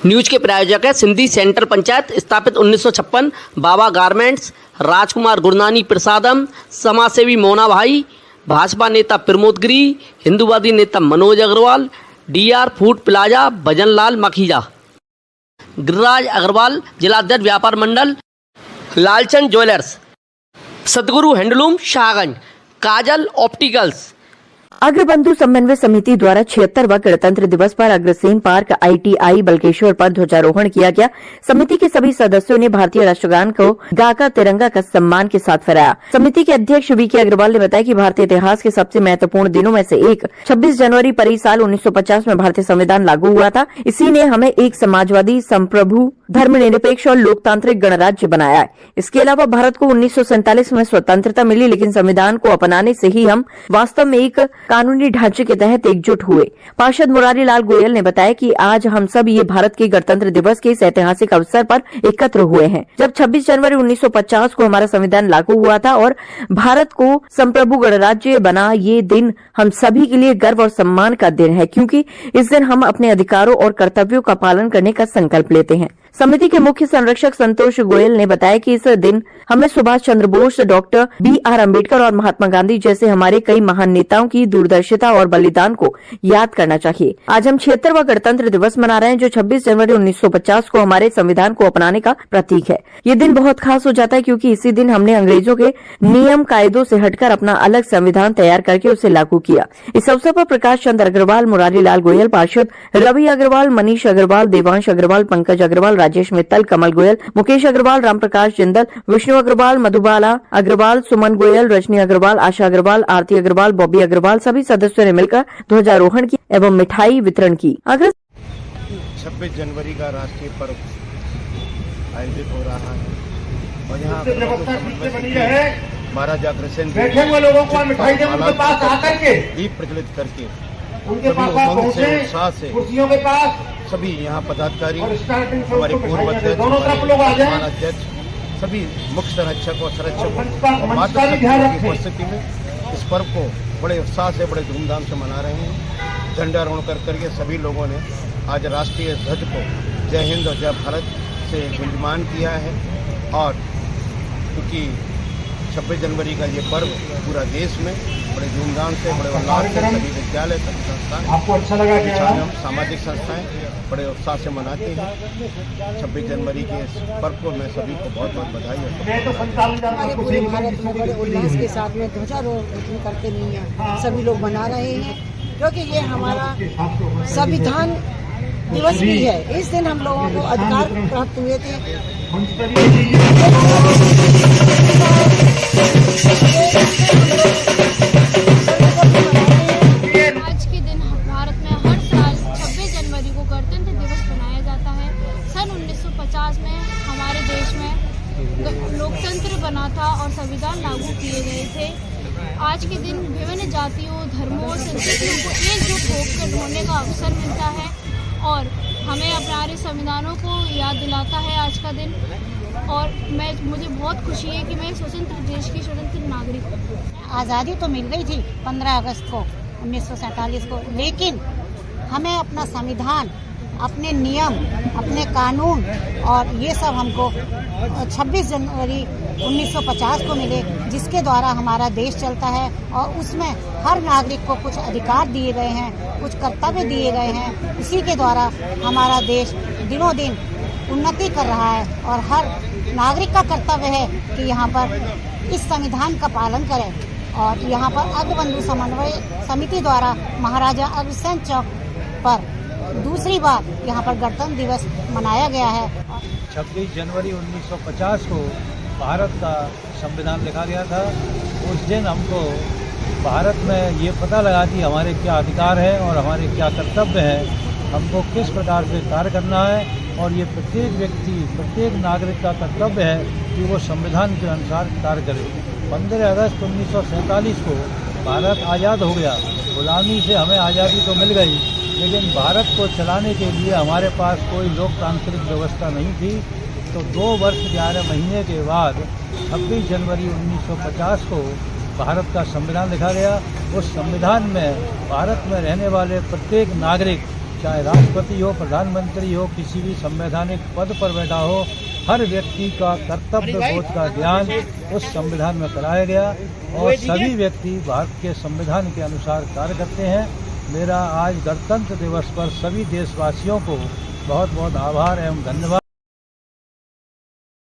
News के प्रायोजक है सिंधी सेंटर पंचायत, स्थापित 1956, बाबा गारमेंट्स, राजकुमार गुरनानी प्रसादम, समाजसेवी मोना भाई, भाजपा नेता प्रमोद गिरी, हिंदूवादी नेता Manoj Agarwal, DR food plaza, Bhajanlal Makhija, Giriraj Agarwal, जिलाध्यक्ष व्यापार मंडल, Lalchand jewellers, Sadguru handloom Shahganj, Kajal opticals. Agrabandhu समन्वय समिति द्वारा 76वां गणतंत्र दिवस पर अग्रसेन पार्क ITI बल्केश्वर पर ध्वजारोहण किया गया। समिति के सभी सदस्यों ने भारतीय राष्ट्रगान को गाकर तिरंगा का सम्मान के साथ फहराया। समिति के अध्यक्ष VK अग्रवाल ने बताया कि भारतीय इतिहास के सबसे महत्वपूर्ण दिनों में से एक 26 जनवरी पर ही साल 1950 में भारतीय संविधान लागू हुआ था। इसी ने हमें एक समाजवादी, संप्रभु, धर्मनिरपेक्ष और लोकतांत्रिक गणराज्य बनाया है। इसके अलावा भारत को 1947 में स्वतंत्रता मिली, लेकिन संविधान को अपनाने से ही हम वास्तव में एक कानूनी ढांचे के तहत एकजुट हुए। पार्षद मुरारी लाल गोयल ने बताया कि आज हम सब ये भारत के गणतंत्र दिवस के इस ऐतिहासिक अवसर पर एकत्र हुए हैं, जब 26 जनवरी 1950 को हमारा संविधान लागू हुआ था और भारत को संप्रभु गणराज्य बना। ये दिन हम सभी के लिए गर्व और सम्मान का दिन है, क्योंकि इस दिन हम अपने अधिकारों और कर्तव्यों का पालन करने का संकल्प लेते हैं। समिति के मुख्य संरक्षक संतोष गोयल ने बताया कि इस दिन हमें सुभाष चंद्र बोस, डॉक्टर BR अम्बेडकर और महात्मा गांधी जैसे हमारे कई महान नेताओं की दूरदर्शिता और बलिदान को याद करना चाहिए। आज हम 76वां गणतंत्र दिवस मना रहे हैं, जो 26 जनवरी 1950 को हमारे संविधान को अपनाने का प्रतीक है। ये दिन बहुत खास हो जाता है, क्योंकि इसी दिन हमने अंग्रेजों के नियम कायदों से हटकर अपना अलग संविधान तैयार करके उसे लागू किया। इस अवसर पर प्रकाश चंद्र अग्रवाल, मुरारी लाल गोयल, पार्षद रवि अग्रवाल, मनीष अग्रवाल, देवांश अग्रवाल, पंकज अग्रवाल, राजेश मित्तल, कमल गोयल, मुकेश अग्रवाल, राम प्रकाश जिंदल, विष्णु अग्रवाल, मधुबाला अग्रवाल, सुमन गोयल, रजनी अग्रवाल, आशा अग्रवाल, आरती अग्रवाल, बॉबी अग्रवाल सभी सदस्यों ने मिलकर ध्वजारोहण की एवं मिठाई वितरण की। 26 जनवरी का राष्ट्रीय पर्व आयोजित हो रहा है और यहाँ महाराज अग्रसेन दीप प्रज्वलित करके उनके उत्साह से सभी यहाँ पदाधिकारी, हमारे पूर्व अध्यक्ष, सभी मुख्य संरक्षक और संरक्षकों मातृ की उपस्थिति में इस पर्व को बड़े उत्साह से, बड़े धूमधाम से मना रहे हैं। झंडारोहण कर करके सभी लोगों ने आज राष्ट्रीय ध्वज को जय हिंद और जय भारत से गुंजमान किया है। और क्योंकि 26 जनवरी का ये पर्व पूरा देश में बड़े धूमधाम से, बड़े उल्लास से सभी विद्यालय, सभी संस्थाएं, आपको अच्छा लगा कि सामाजिक संस्थाएं बड़े उत्साह से मनाते हैं। 26 जनवरी के इस पर्व को मैं सभी को बहुत बहुत बधाई और हमारे पूरे भारत में बड़े उल्लास के साथ में ध्वजारोहण करते नहीं हैं, सभी लोग मना रहे हैं, क्योंकि ये हमारा संविधान दिवस भी है। इस दिन हम लोगों को अधिकार प्राप्त हुए थे। आज के दिन भारत में हर साल 26 जनवरी को गणतंत्र दिवस मनाया जाता है। सन 1950 में हमारे देश में लोकतंत्र बना था और संविधान लागू किए गए थे। आज के दिन विभिन्न जातियों, धर्मों और संस्कृतियों को एकजुट होकर होने का अवसर मिलता है और हमें अपने संविधानों को याद दिलाता है आज का दिन। और मुझे बहुत खुशी है कि मैं स्वतंत्र देश की स्वतंत्र नागरिक हूँ। आज़ादी तो मिल गई थी 15 अगस्त को 1947 को, लेकिन हमें अपना संविधान, अपने नियम, अपने कानून और ये सब हमको 26 जनवरी 1950 को मिले, जिसके द्वारा हमारा देश चलता है और उसमें हर नागरिक को कुछ अधिकार दिए गए हैं, कुछ कर्तव्य दिए गए हैं। इसी के द्वारा हमारा देश दिनों दिन उन्नति कर रहा है और हर नागरिक का कर्तव्य है कि यहाँ पर इस संविधान का पालन करें। और यहाँ पर अग्रबंधु समन्वय समिति द्वारा महाराजा अग्रसेन चौक पर दूसरी बार यहाँ पर गणतंत्र दिवस मनाया गया है। 26 जनवरी 1950 को भारत का संविधान लिखा गया था। उस दिन हमको भारत में ये पता लगा कि हमारे क्या अधिकार है और हमारे क्या कर्तव्य है, हमको किस प्रकार से कार्य करना है। और ये प्रत्येक व्यक्ति, प्रत्येक नागरिक का कर्तव्य है कि वो संविधान के अनुसार कार्य करे। 15 अगस्त 1947 को भारत आज़ाद हो गया। गुलामी से हमें आज़ादी तो मिल गई, लेकिन भारत को चलाने के लिए हमारे पास कोई लोकतांत्रिक व्यवस्था नहीं थी। तो 2 वर्ष 11 महीने के बाद 26 जनवरी 1950 को भारत का संविधान लिखा गया। उस संविधान में भारत में रहने वाले प्रत्येक नागरिक चाहे राष्ट्रपति हो, प्रधानमंत्री हो, किसी भी संवैधानिक पद पर बैठा हो, हर व्यक्ति का कर्तव्य बोध का ज्ञान उस संविधान में कराया गया और सभी व्यक्ति भारत के संविधान के अनुसार कार्य करते हैं। मेरा आज गणतंत्र दिवस पर सभी देशवासियों को बहुत बहुत आभार एवं धन्यवाद।